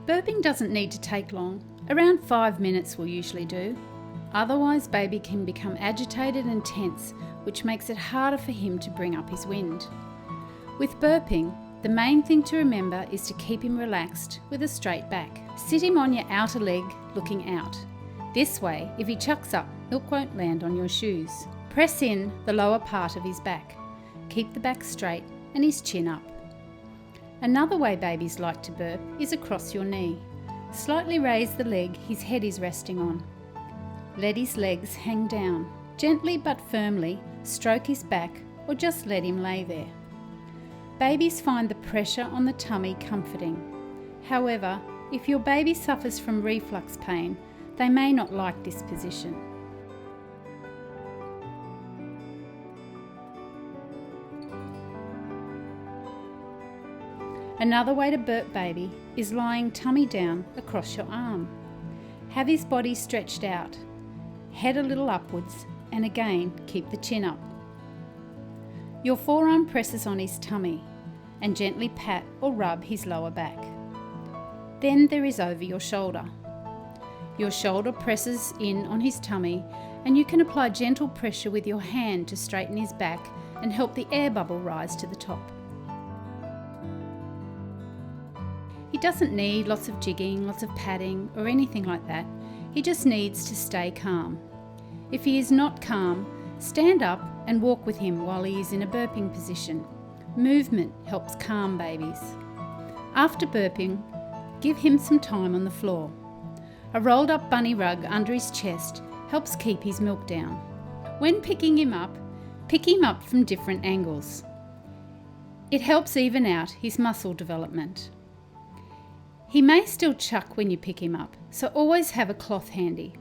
Burping doesn't need to take long. Around 5 minutes will usually do. Otherwise, baby can become agitated and tense, which makes it harder for him to bring up his wind. With burping, the main thing to remember is to keep him relaxed with a straight back. Sit him on your outer leg looking out. This way, if he chucks up, milk won't land on your shoes. Press in the lower part of his back. Keep the back straight and his chin up. Another way babies like to burp is across your knee. Slightly raise the leg his head is resting on. Let his legs hang down. Gently but firmly stroke his back or just let him lay there. Babies find the pressure on the tummy comforting. However, if your baby suffers from reflux pain, they may not like this position. Another way to burp baby is lying tummy down across your arm. Have his body stretched out, head a little upwards, and again keep the chin up. Your forearm presses on his tummy and gently pat or rub his lower back. Then there is over your shoulder. Your shoulder presses in on his tummy and you can apply gentle pressure with your hand to straighten his back and help the air bubble rise to the top. He doesn't need lots of jigging, lots of patting or anything like that. He just needs to stay calm. If he is not calm, stand up and walk with him while he is in a burping position. Movement helps calm babies. After burping, give him some time on the floor. A rolled up bunny rug under his chest helps keep his milk down. When picking him up, pick him up from different angles. It helps even out his muscle development. He may still chuck when you pick him up, so always have a cloth handy.